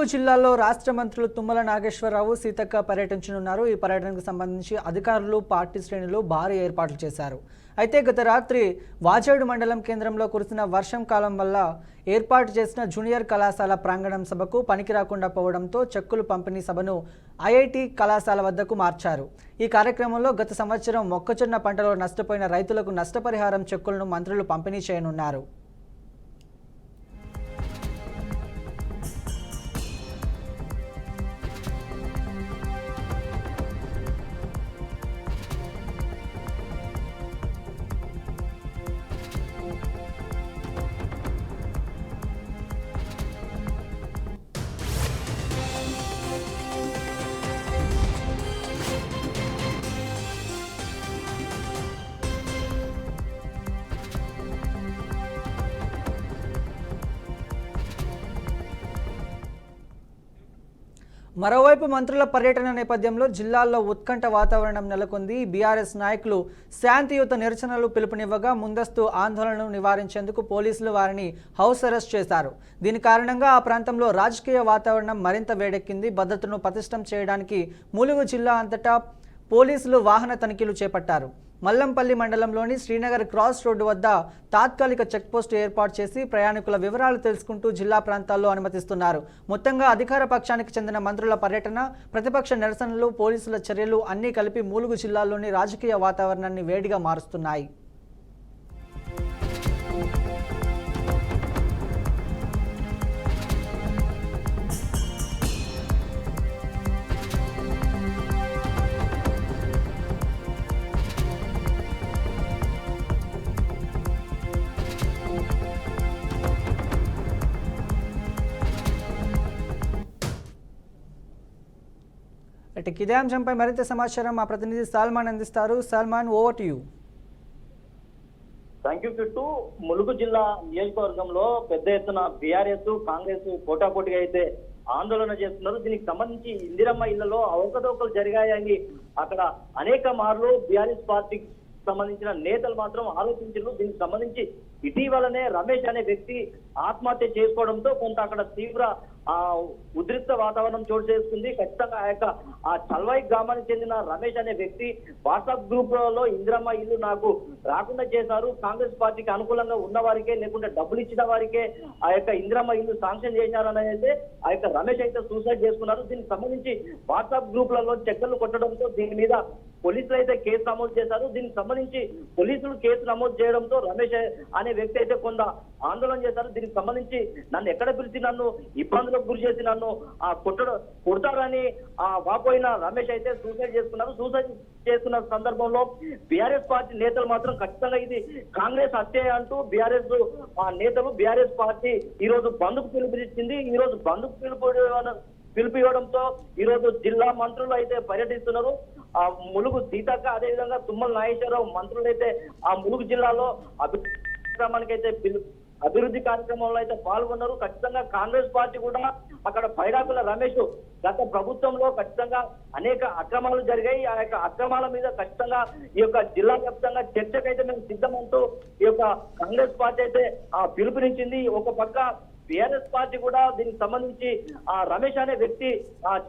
ములుగు జిల్లాలో రాష్ట్ర మంత్రులు తుమ్మల నాగేశ్వరరావు, సీతక్క పర్యటించనున్నారు. ఈ పర్యటనకు సంబంధించి అధికారులు, పార్టీ శ్రేణులు భారీ ఏర్పాట్లు చేశారు. అయితే గత రాత్రి వాజేడు మండలం కేంద్రంలో కురిసిన వర్షం కాలం వల్ల ఏర్పాటు చేసిన జూనియర్ కళాశాల ప్రాంగణం సభకు పనికి రాకుండా పోవడంతో చెక్కులు పంపిణీ సభను ఐఐటి కళాశాల వద్దకు మార్చారు. ఈ కార్యక్రమంలో గత సంవత్సరం మొక్కజొన్న పంటలో నష్టపోయిన రైతులకు నష్టపరిహారం చెక్కులను మంత్రులు పంపిణీ చేయనున్నారు. మరోవైపు మంత్రుల పర్యటన నేపథ్యంలో జిల్లాల్లో ఉత్కంఠ వాతావరణం నెలకొంది. బీఆర్ఎస్ నాయకులు శాంతియుత నిరసనలు పిలుపునివ్వగా ముందస్తు ఆందోళనను నివారించేందుకు పోలీసులు వారిని హౌస్ అరెస్ట్ చేశారు. దీని కారణంగా ఆ ప్రాంతంలో రాజకీయ వాతావరణం మరింత వేడెక్కింది. భద్రతను పటిష్టం చేయడానికి ములుగు జిల్లా అంతటా పోలీసులు వాహన తనిఖీలు చేపట్టారు. మల్లంపల్లి మండలంలోని శ్రీనగర్ క్రాస్ రోడ్డు వద్ద తాత్కాలిక చెక్పోస్టు ఏర్పాటు చేసి ప్రయాణికుల వివరాలు తెలుసుకుంటూ జిల్లా ప్రాంతాల్లో అనుమతిస్తున్నారు. మొత్తంగా అధికార పక్షానికి చెందిన మంత్రుల పర్యటన, ప్రతిపక్ష నిరసనలు, పోలీసుల చర్యలు అన్నీ కలిపి ములుగు జిల్లాలోని రాజకీయ వాతావరణాన్ని వేడిగా మారుస్తున్నాయి. ఇదే అంశంపై మరింత సమాచారం మా ప్రతినిధి సల్మాన్ అందిస్తారు. Salman, over to you. Thank you Kittu. Mulugu జిల్లా నియోజకవర్గంలో పెద్ద ఎత్తున బీఆర్ఎస్, కాంగ్రెస్ పోటాపోటీగా అయితే ఆందోళన చేస్తున్నారు. దీనికి సంబంధించి ఇందిరమ్మ ఇళ్లలో అవకతవకలు జరిగాయని అక్కడ అనేక మార్లు బీఆర్ఎస్ పార్టీకి సంబంధించిన నేతలు మాత్రం ఆలోచించారు. దీనికి సంబంధించి ఇటీవలనే రమేష్ అనే వ్యక్తి ఆత్మహత్య చేసుకోవడంతో కొంత అక్కడ తీవ్ర ఉద్రిక్త వాతావరణం చోటు చేసుకుంది. ఖచ్చితంగా ఆ చల్వాయి గ్రామానికి చెందిన రమేష్ అనే వ్యక్తి వాట్సాప్ గ్రూప్ లో ఇందిరమ్మ ఇల్లు నాకు రాకుండా చేశారు, కాంగ్రెస్ పార్టీకి అనుకూలంగా ఉన్న వారికే లేకుంటే డబ్బులు ఇచ్చిన వారికే ఆ యొక్క ఇందిరమ్మ ఇల్లు శాంక్షన్ చేశారని అయితే ఆ యొక్క రమేష్ అయితే సూసైడ్ చేసుకున్నారు. దీనికి సంబంధించి వాట్సాప్ గ్రూప్లలో చక్కర్లు కొట్టడంతో దీని మీద పోలీసులు అయితే కేసు నమోదు చేశారు. దీనికి సంబంధించి పోలీసులు కేసు నమోదు చేయడంతో రమేష్ అనే వ్యక్తి అయితే కొంత ఆందోళన చేశారు. దీనికి సంబంధించి నన్ను ఎక్కడ పిలిచి నన్ను ఇబ్బందులకు గురి చేసి నన్ను కొడతారని వాపోయిన రమేష్ అయితే సూసైడ్ చేసుకున్నారు. సూసైడ్ చేసుకున్న సందర్భంలో బీఆర్ఎస్ పార్టీ నేతలు మాత్రం ఖచ్చితంగా ఇది కాంగ్రెస్ హత్య అంటూ బీఆర్ఎస్ నేతలు బీఆర్ఎస్ పార్టీ ఈ రోజు బంద్కు పిలుపునిచ్చింది. ఈ రోజు బంద్కు పిలుపు ఇవ్వడంతో ఈ రోజు జిల్లా మంత్రులు అయితే పర్యటిస్తున్నారు. ఆ ములుగు సీతక్క, అదేవిధంగా తుమ్మల నాగేశ్వరరావు మంత్రులు అయితే ఆ ములుగు జిల్లాలో అభివృద్ధి కార్యక్రమంలో అయితే పాల్గొన్నారు. ఖచ్చితంగా కాంగ్రెస్ పార్టీ కూడా అక్కడ పైడాకుల రమేష్ గత ప్రభుత్వంలో ఖచ్చితంగా అనేక అక్రమాలు జరిగాయి. ఆ యొక్క అక్రమాల మీద ఖచ్చితంగా ఈ యొక్క జిల్లా వ్యాప్తంగా చర్చకైతే మేము సిద్ధమంటూ ఈ యొక్క కాంగ్రెస్ పార్టీ అయితే పిలుపునిచ్చింది. ఒక పక్క బీఆర్ఎస్ పార్టీ కూడా దీనికి సంబంధించి రమేష్ అనే వ్యక్తి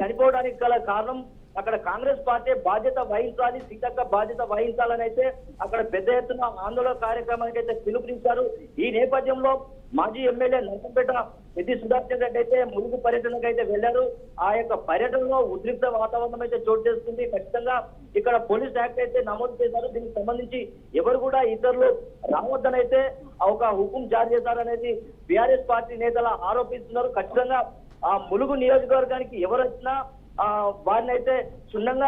చనిపోవడానికి గల కారణం అక్కడ కాంగ్రెస్ పార్టీ బాధ్యత వహించాలి, సీతక్క బాధ్యత వహించాలని అయితే అక్కడ పెద్ద ఎత్తున ఆందోళన కార్యక్రమానికి అయితే పిలుపునిచ్చారు. ఈ నేపథ్యంలో మాజీ ఎమ్మెల్యే నర్సంపేట పెద్ది సుధాకర్ రెడ్డి అయితే ములుగు పర్యటనకు అయితే వెళ్లారు. ఆ యొక్క పర్యటనలో ఉద్రిక్త వాతావరణం అయితే చోటు చేసుకుంది. ఖచ్చితంగా ఇక్కడ పోలీస్ యాక్ట్ అయితే నమోదు చేశారు. దీనికి సంబంధించి ఎవరు కూడా ఇతరులు రావద్దని అయితే ఒక హుకుం జారీ చేశారనేది బీఆర్ఎస్ పార్టీ నేతలు ఆరోపిస్తున్నారు. ఖచ్చితంగా ఆ ములుగు నియోజకవర్గానికి ఎవరు వచ్చినా వారిని అయితే క్షుణ్ణంగా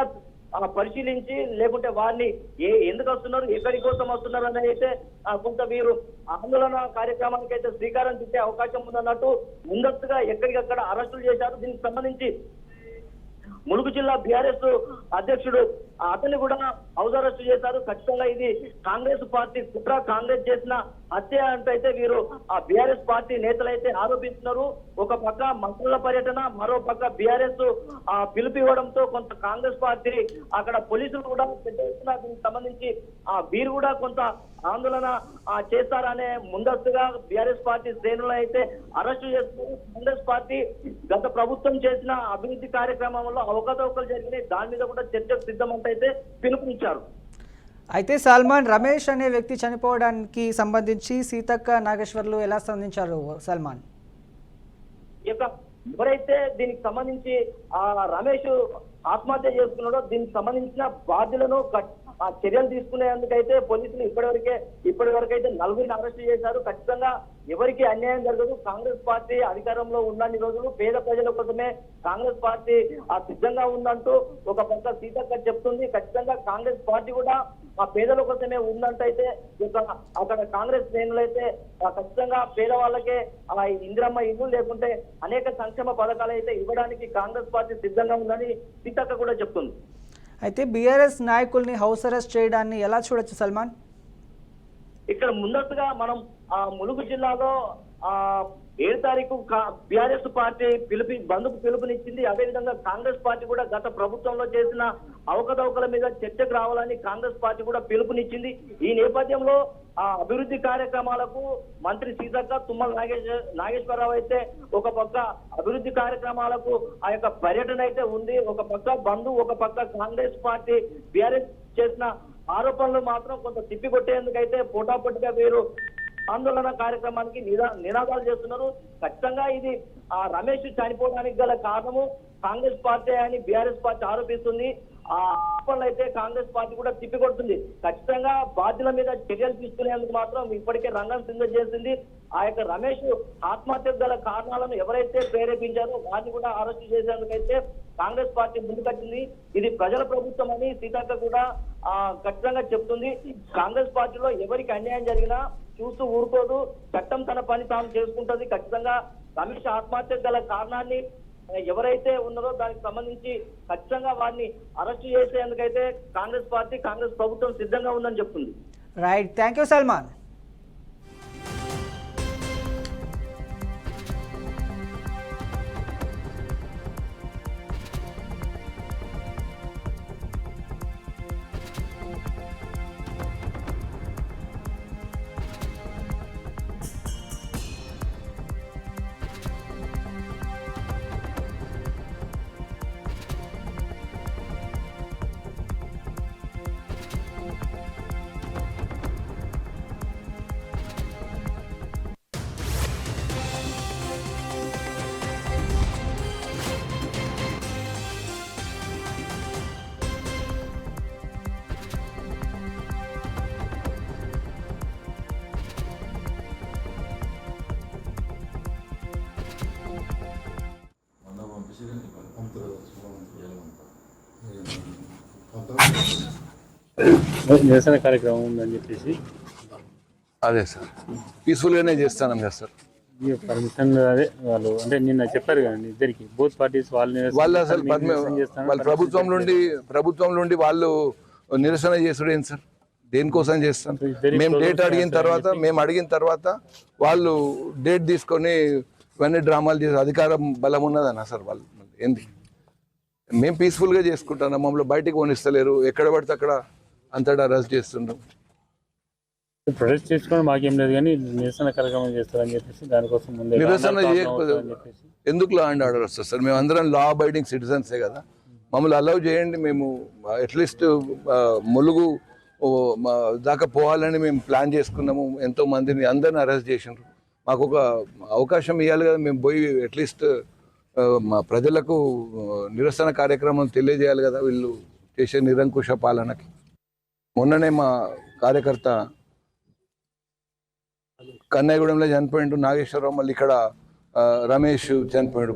పరిశీలించి లేకుంటే వారిని ఎందుకు వస్తున్నారు, ఎక్కడి కోసం వస్తున్నారు అనేది అయితే కొంత వీరు ఆందోళన కార్యక్రమానికి అయితే శ్రీకారం చుట్టే అవకాశం ఉందన్నట్టు ముందస్తుగా ఎక్కడికక్కడ అరెస్టులు చేశారు. దీనికి సంబంధించి ములుగు జిల్లా బీఆర్ఎస్ అధ్యక్షుడు అతన్ని కూడా హౌస్ అరెస్ట్ చేశారు. ఖచ్చితంగా ఇది కాంగ్రెస్ పార్టీ కుట్ర, కాంగ్రెస్ చేసిన హత్య అంటైతే వీరు ఆ బీఆర్ఎస్ పార్టీ నేతలు అయితే ఆరోపిస్తున్నారు. ఒక పక్క మంత్రుల పర్యటన, మరో పక్క బీఆర్ఎస్ పిలుపు ఇవ్వడంతో కొంత కాంగ్రెస్ పార్టీ అక్కడ పోలీసులు కూడా పెద్ద ఎత్తున దీనికి సంబంధించి వీరు కూడా కొంత ఆందోళన చేస్తారనే ముందస్తుగా బీఆర్ఎస్ పార్టీ శ్రేణులు అయితే అరెస్టు చేస్తున్నారు. కాంగ్రెస్ పార్టీ గత ప్రభుత్వం చేసిన అభివృద్ధి కార్యక్రమంలో అవకతవకలు జరిగినాయి, దాని మీద కూడా చర్చకు సిద్ధమంటైతే పిలుపునిచ్చారు. అయితే సల్మాన్, రమేష్ అనే వ్యక్తి చనిపోవడానికి సంబంధించి సీతక్క, నాగేశ్వర్లు ఎలా స్పందించారు సల్మాన్? ఎవరైతే దీనికి సంబంధించి రమేష్ ఆత్మహత్య చేసుకున్నాడో దీనికి సంబంధించిన బాధ్యులను చర్యలు తీసుకునేందుకైతే పోలీసులు ఇప్పటి వరకైతే 4 అరెస్ట్ చేశారు. ఖచ్చితంగా ఎవరికి అన్యాయం జరగదు. కాంగ్రెస్ పార్టీ అధికారంలో ఉన్నన్ని రోజులు పేద ప్రజల కోసమే కాంగ్రెస్ పార్టీ సిద్ధంగా ఉందంటూ ఒక పక్క సీతక్క చెప్తుంది. ఖచ్చితంగా కాంగ్రెస్ పార్టీ కూడా పేదల కోసమే ఉందంటైతే అక్కడ కాంగ్రెస్ శ్రేణులైతే ఖచ్చితంగా పేదవాళ్ళకే ఇందిరమ్మ ఇల్లు లేకుంటే అనేక సంక్షేమ పథకాలు అయితే ఇవ్వడానికి కాంగ్రెస్ పార్టీ సిద్ధంగా ఉందని సీతక్క కూడా చెప్తుంది. అయితే బీఆర్ఎస్ నాయకుల్ని హౌస్ అరెస్ట్ చేయడాన్ని ఎలా చూడొచ్చు సల్మాన్? ఇక్కడ ముందస్తుగా మనం ములుగు జిల్లాలో 7 తారీఖు బీఆర్ఎస్ పార్టీ బంద్కు పిలుపునిచ్చింది. అదేవిధంగా కాంగ్రెస్ పార్టీ కూడా గత ప్రభుత్వంలో చేసిన అవకతవకల మీద చర్చకు రావాలని కాంగ్రెస్ పార్టీ కూడా పిలుపునిచ్చింది. ఈ నేపథ్యంలో అభివృద్ధి కార్యక్రమాలకు మంత్రి సీతక్క, తుమ్మల నాగేశ్వరరావు అయితే ఒక పక్క అభివృద్ధి కార్యక్రమాలకు ఆ యొక్క పర్యటన అయితే ఉంది. ఒక పక్క బంధు, ఒక పక్క కాంగ్రెస్ పార్టీ బీఆర్ఎస్ చేసిన ఆరోపణలు మాత్రం కొంత తిప్పికొట్టేందుకైతే పోటాపోటీగా వీరు ఆందోళన కార్యక్రమానికి నినాదాలు చేస్తున్నారు. ఖచ్చితంగా ఇది రమేష్ చనిపోవడానికి గల కారణము కాంగ్రెస్ పార్టీ అని బీఆర్ఎస్ పార్టీ ఆరోపిస్తుంది. ఆ ఆరోపణలు అయితే కాంగ్రెస్ పార్టీ కూడా తిప్పికొడుతుంది. ఖచ్చితంగా బాధ్యుల మీద చర్యలు తీసుకునేందుకు మాత్రం ఇప్పటికే రంగం సిద్ధం చేసింది. ఆ యొక్క రమేష్ ఆత్మహత్యకు గల కారణాలను ఎవరైతే ప్రేరేపించారో వారిని కూడా అరెస్టు చేసేందుకైతే కాంగ్రెస్ పార్టీ ముందుకొచ్చింది. ఇది ప్రజల ప్రభుత్వం అని సీతక్క కూడా ఖచ్చితంగా చెప్తుంది. కాంగ్రెస్ పార్టీలో ఎవరికి అన్యాయం జరిగినా చూస్తూ ఊరుకోదు, చట్టం తన పని తాను చేసుకుంటుంది. ఖచ్చితంగా రమేష్ ఆత్మహత్యకు గల కారణాన్ని ఎవరైతే ఉన్నారో దానికి సంబంధించి ఖచ్చితంగా వారిని అరెస్టు చేసేందుకైతే కాంగ్రెస్ పార్టీ, కాంగ్రెస్ ప్రభుత్వం సిద్ధంగా ఉందని చెప్తుంది. Right, thank you Salman. నిరసన కార్యక్రమం ఉందని చెప్పేసి అదే సార్, పీస్ఫుల్గానే చేస్తాను కదా సార్. పర్మిషన్ అదే వాళ్ళు అంటే నిన్న చెప్పారు కదండి, ఇద్దరికి బోత్ పార్టీస్ వాళ్ళు అసలు వాళ్ళ ప్రభుత్వం నుండి వాళ్ళు నిరసన చేసుడు ఏంటి సార్? దేనికోసం చేస్తాం? మేము డేట్ అడిగిన తర్వాత వాళ్ళు డేట్ తీసుకొని ఇవన్నీ డ్రామాలు చేసి అధికారం బలం ఉన్నదన్న సార్ వాళ్ళు ఏంది? మేము పీస్ఫుల్గా చేసుకుంటున్నాం, మమ్మల్ని బయటికి పోనిస్తలేరు, ఎక్కడ పడితే అక్కడ అంతటా అరెస్ట్ చేస్తుండ్రు. ప్రొటెస్ట్ చేసుకొని మాకేం లేదు కానీ నిరసన కార్యక్రమం చేస్తారని చెప్పేసి దానికోసం ముందే నిరసన చేయకపోతే ఎందుకు లా అండ్ ఆర్డర్ వస్తుంది సార్? మేము అందరం లా అబైడింగ్ సిటిజన్సే కదా, మమ్మల్ని అలౌ చేయండి. మేము అట్లీస్ట్ ములుగు దాకా పోవాలని మేము ప్లాన్ చేసుకున్నాము. ఎంతో మందిని అందరిని అరెస్ట్ చేసినారు. మాకు ఒక అవకాశం ఇవ్వాలి కదా, మేము పోయి అట్లీస్ట్ మా ప్రజలకు నిరసన కార్యక్రమం తెలియజేయాలి కదా వీళ్ళు చేసే నిరంకుశ పాలనకి. మొన్ననే మా కార్యకర్త కన్నయ్యగూడెంలో చనిపోయిండు నాగేశ్వరరావు, మళ్ళీ ఇక్కడ రమేష్ చనిపోయాడు.